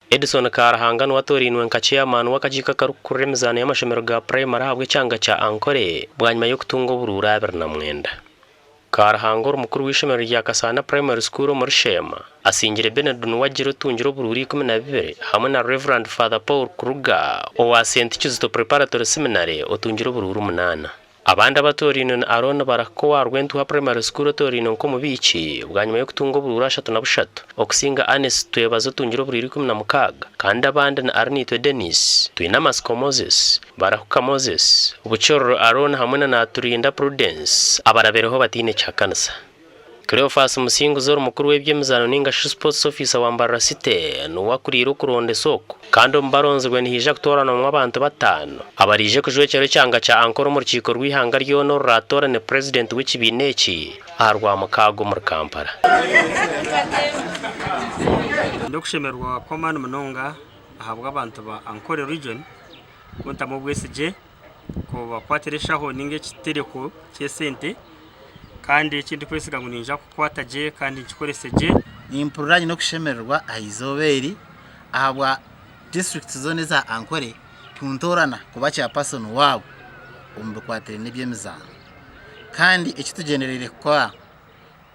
Edison Karuhanga n'uwatorinwe nka chairman w'akakiiko karukura Emizaano y'amashomero ga primary ahabwe cyanga cya Ankole bwanyuma yo kutunga burura 2009. Karuhanga umukuru w'ishomero rya Kasana Primary School muri Shema asingire Benedun wagiro tungiro bururi 12 hamwe na Reverend Father Paul Kruger owa St. Kizito Preparatory Seminary otungiro bururu 8. Abandi abatorino na Aaron barakowa rwentu wa Primary School torino ko mubici bwanyuma yo kutunga burura 3 okusinga Anes twebazo tungiro buriri 16 kandi abandi na Arnito Dennis Twinamasco Moses Barahuka Moses ubuchoro Aaron hamwe na Turinda Prudence abarabereho batine cyakansa Cleophas Musingu zoro mukuru w'Emizaano ninga sports officer wa Mbarara City n'uwakurira kuronde soko kandi mbaronzwe nihije kutorana mu abantu batano abarije kujwekero cyanga cya Ankole mu rukiko rw'ihanga ryono ratora ne president w'ikibineki arwa mukago muri Kampala Ndokushemerwa komana munonga ahabwa abantu ba Ankole region konta mu bwesije ko bakwatereshaho ninge kitereko cyesente kandi ikindi kwesiga ngo ninja kukwataje kandi gikoreseje impuranye no kushemerwa ahizoberi ahabwa district zone za Ankole kuntorana kuba cya person wabo umbe kwatere n'Emizaano kandi ikitugenerere kwa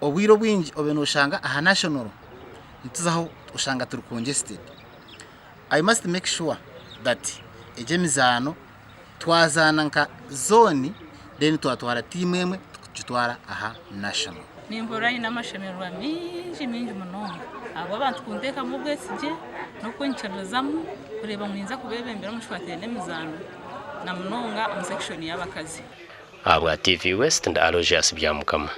obwiro bwinji obenushanga aha national ntuzaho ushanga turi congested. I must make sure that Emizaano twazana nka zone then twatwara team emwe tutwara aha national nimbura n'amashemerwa minji munonga abo abantu kundeka mu bwesije no kwencharazamo kureba mwenza kubebembera mushwatire n'Emizaano na munonga mu section y'abakazi abwa TV West and Alogias byamukama.